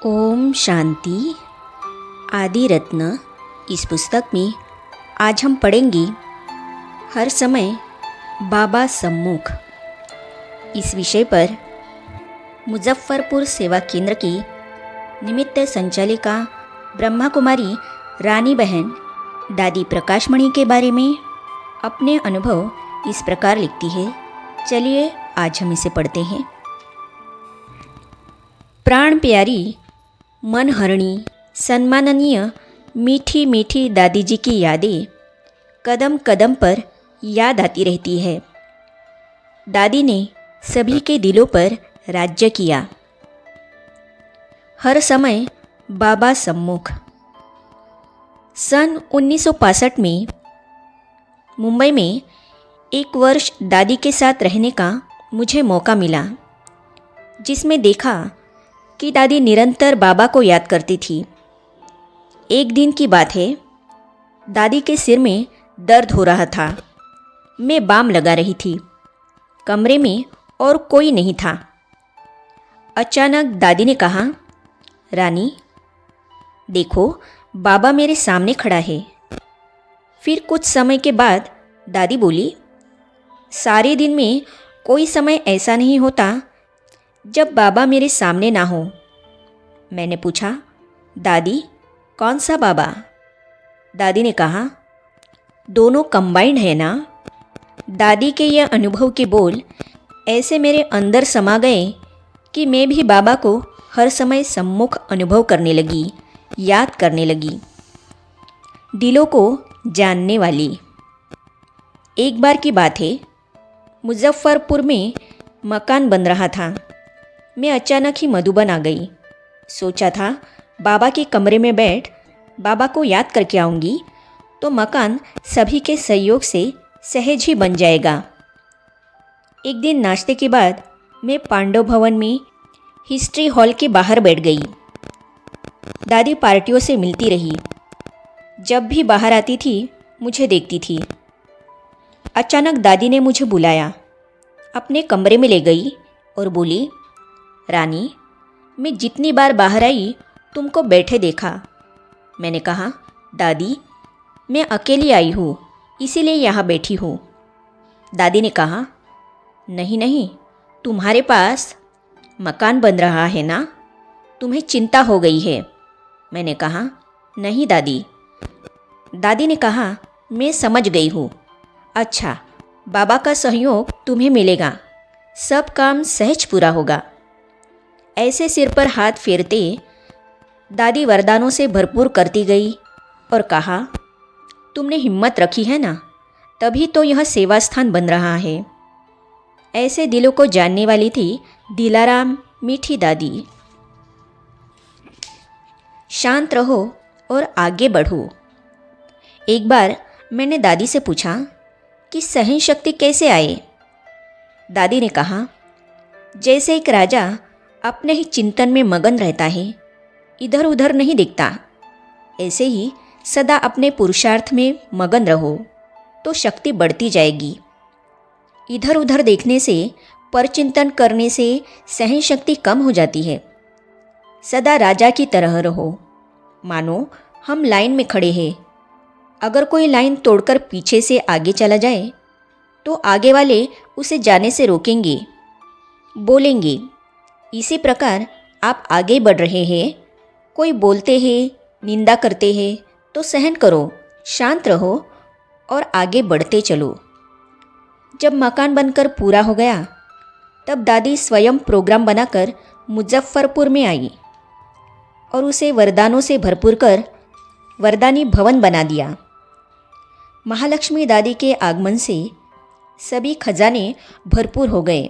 ओम शांति। आदि रत्न इस पुस्तक में आज हम पढ़ेंगे हर समय बाबा सम्मुख। इस विषय पर मुजफ्फरपुर सेवा केंद्र की निमित्त संचालिका ब्रह्मा कुमारी रानी बहन दादी प्रकाशमणि के बारे में अपने अनुभव इस प्रकार लिखती है। चलिए आज हम इसे पढ़ते हैं। प्राण प्यारी, मनहरणी, सम्माननीय, मीठी मीठी दादी जी की यादें कदम कदम पर याद आती रहती है। दादी ने सभी के दिलों पर राज्य किया। हर समय बाबा सम्मुख। सन 1965 में मुंबई में एक वर्ष दादी के साथ रहने का मुझे मौका मिला, जिसमें देखा कि दादी निरंतर बाबा को याद करती थी। एक दिन की बात है, दादी के सिर में दर्द हो रहा था। मैं बाम लगा रही थी। कमरे में और कोई नहीं था। अचानक दादी ने कहा, रानी देखो, बाबा मेरे सामने खड़ा है। फिर कुछ समय के बाद दादी बोली, सारे दिन में कोई समय ऐसा नहीं होता जब बाबा मेरे सामने ना हो। मैंने पूछा, दादी कौन सा बाबा? दादी ने कहा, दोनों कंबाइंड है ना। दादी के यह अनुभव के बोल ऐसे मेरे अंदर समा गए कि मैं भी बाबा को हर समय सम्मुख अनुभव करने लगी, याद करने लगी। दिलों को जानने वाली। एक बार की बात है, मुजफ्फरपुर में मकान बन रहा था। मैं अचानक ही मधुबन आ गई। सोचा था बाबा के कमरे में बैठ बाबा को याद करके आऊँगी तो मकान सभी के सहयोग से सहज ही बन जाएगा। एक दिन नाश्ते के बाद मैं पांडव भवन में हिस्ट्री हॉल के बाहर बैठ गई। दादी पार्टियों से मिलती रही। जब भी बाहर आती थी मुझे देखती थी। अचानक दादी ने मुझे बुलाया, अपने कमरे में ले गई और बोली, रानी मैं जितनी बार बाहर आई तुमको बैठे देखा। मैंने कहा, दादी मैं अकेली आई हूँ, इसीलिए यहाँ बैठी हूँ। दादी ने कहा, नहीं नहीं, तुम्हारे पास मकान बन रहा है ना, तुम्हें चिंता हो गई है। मैंने कहा, नहीं दादी। दादी ने कहा, मैं समझ गई हूँ। अच्छा, बाबा का सहयोग तुम्हें मिलेगा, सब काम सहज पूरा होगा। ऐसे सिर पर हाथ फेरते दादी वरदानों से भरपूर करती गई और कहा, तुमने हिम्मत रखी है ना, तभी तो यह सेवा स्थान बन रहा है। ऐसे दिलों को जानने वाली थी दिलाराम मीठी दादी। शांत रहो और आगे बढ़ो। एक बार मैंने दादी से पूछा कि सहन शक्ति कैसे आए। दादी ने कहा, जैसे एक राजा अपने ही चिंतन में मगन रहता है, इधर उधर नहीं देखता, ऐसे ही सदा अपने पुरुषार्थ में मगन रहो तो शक्ति बढ़ती जाएगी। इधर उधर देखने से, परचिंतन करने से सहन शक्ति कम हो जाती है। सदा राजा की तरह रहो। मानो हम लाइन में खड़े हैं। अगर कोई लाइन तोड़कर पीछे से आगे चला जाए तो आगे वाले उसे जाने से रोकेंगे, बोलेंगे, इसी प्रकार आप आगे बढ़ रहे हैं। कोई बोलते हैं, निंदा करते हैं तो सहन करो, शांत रहो और आगे बढ़ते चलो। जब मकान बनकर पूरा हो गया तब दादी स्वयं प्रोग्राम बनाकर मुजफ्फरपुर में आई और उसे वरदानों से भरपूर कर वरदानी भवन बना दिया। महालक्ष्मी दादी के आगमन से सभी खजाने भरपूर हो गए।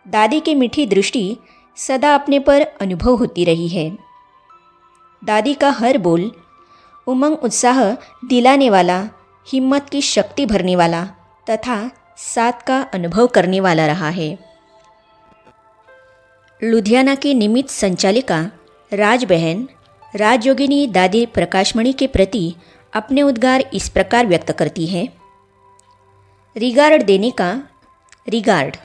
दादी की मीठी दृष्टि सदा अपने पर अनुभव होती रही है। दादी का हर बोल उमंग उत्साह दिलाने वाला, हिम्मत की शक्ति भरने वाला तथा साथ का अनुभव करने वाला रहा है। लुधियाना की निमित्त संचालिका राज बहन राजयोगिनी दादी प्रकाशमणि के प्रति अपने उद्गार इस प्रकार व्यक्त करती है। रिगार्ड देने का रिगार्ड।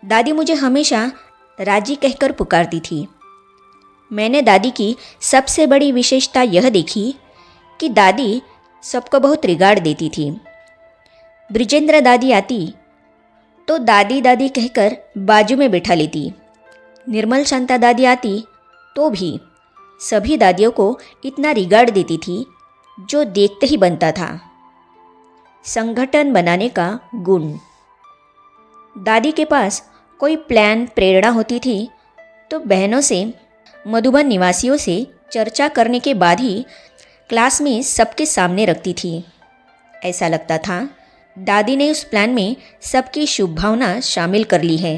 दादी मुझे हमेशा राजी कहकर पुकारती थी। मैंने दादी की सबसे बड़ी विशेषता यह देखी कि दादी सबको बहुत रिगार्ड देती थी। ब्रिजेंद्र दादी आती तो दादी दादी कहकर बाजू में बिठा लेती। निर्मल शांता दादी आती तो भी सभी दादियों को इतना रिगार्ड देती थी जो देखते ही बनता था। संगठन बनाने का गुण। दादी के पास कोई प्लान प्रेरणा होती थी तो बहनों से, मधुबन निवासियों से चर्चा करने के बाद ही क्लास में सबके सामने रखती थी। ऐसा लगता था दादी ने उस प्लान में सबकी शुभ भावना शामिल कर ली है।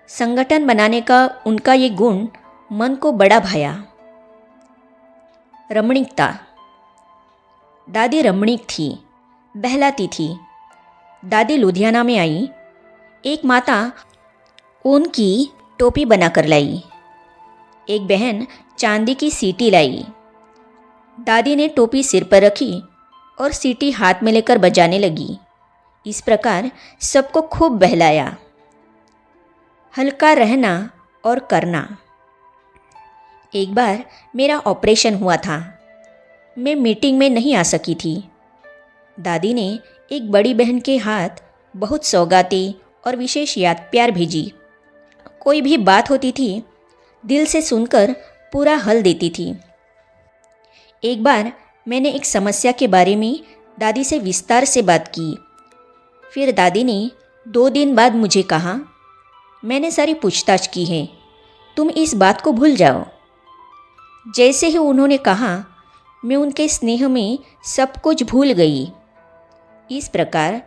संगठन बनाने का उनका ये गुण मन को बड़ा भाया। रमणीकता। दादी रमणीक थी, बहलाती थी। दादी लुधियाना में आई। एक माता ऊन की टोपी बनाकर लाई। एक बहन चांदी की सीटी लाई। दादी ने टोपी सिर पर रखी और सीटी हाथ में लेकर बजाने लगी। इस प्रकार सबको खूब बहलाया। हल्का रहना और करना। एक बार मेरा ऑपरेशन हुआ था। मैं मीटिंग में नहीं आ सकी थी। दादी ने एक बड़ी बहन के हाथ बहुत सौगातें और विशेष याद प्यार भेजी। कोई भी बात होती थी दिल से सुनकर पूरा हल देती थी। एक बार मैंने एक समस्या के बारे में दादी से विस्तार से बात की। फिर दादी ने 2 दिन बाद मुझे कहा, मैंने सारी पूछताछ की है, तुम इस बात को भूल जाओ। जैसे ही उन्होंने कहा, मैं उनके स्नेह में सब कुछ भूल गई। इस प्रकार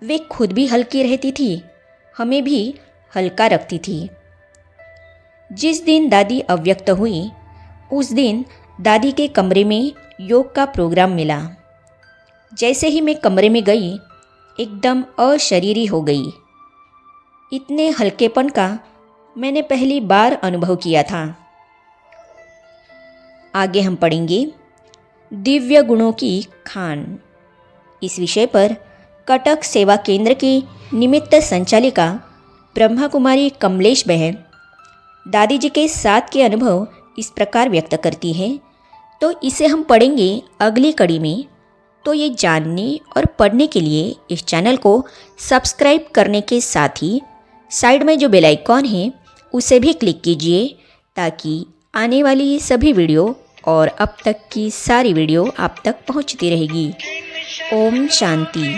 वे खुद भी हल्की रहती थी, हमें भी हल्का रखती थी। जिस दिन दादी अव्यक्त हुई उस दिन दादी के कमरे में योग का प्रोग्राम मिला। जैसे ही मैं कमरे में गई एकदम अशरीरी हो गई। इतने हल्केपन का मैंने पहली बार अनुभव किया था। आगे हम पढ़ेंगे दिव्य गुणों की खान। इस विषय पर कटक सेवा केंद्र की निमित्त संचालिका ब्रह्मा कुमारी कमलेश बहन दादी जी के साथ के अनुभव इस प्रकार व्यक्त करती हैं। तो इसे हम पढ़ेंगे अगली कड़ी में। तो ये जानने और पढ़ने के लिए इस चैनल को सब्सक्राइब करने के साथ ही साइड में जो बेल आइकॉन है उसे भी क्लिक कीजिए ताकि आने वाली सभी वीडियो और अब तक की सारी वीडियो आप तक पहुंचती रहेगी। ओम शांति।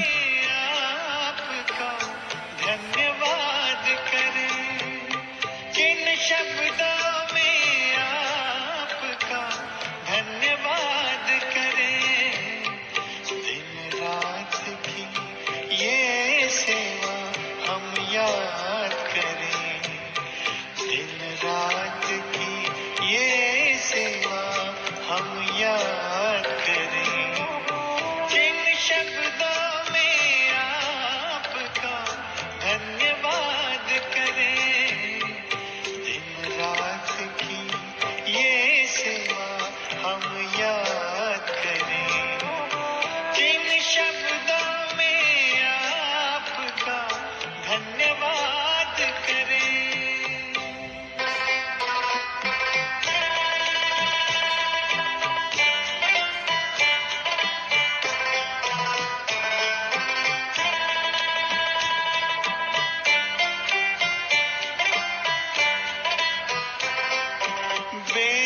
बे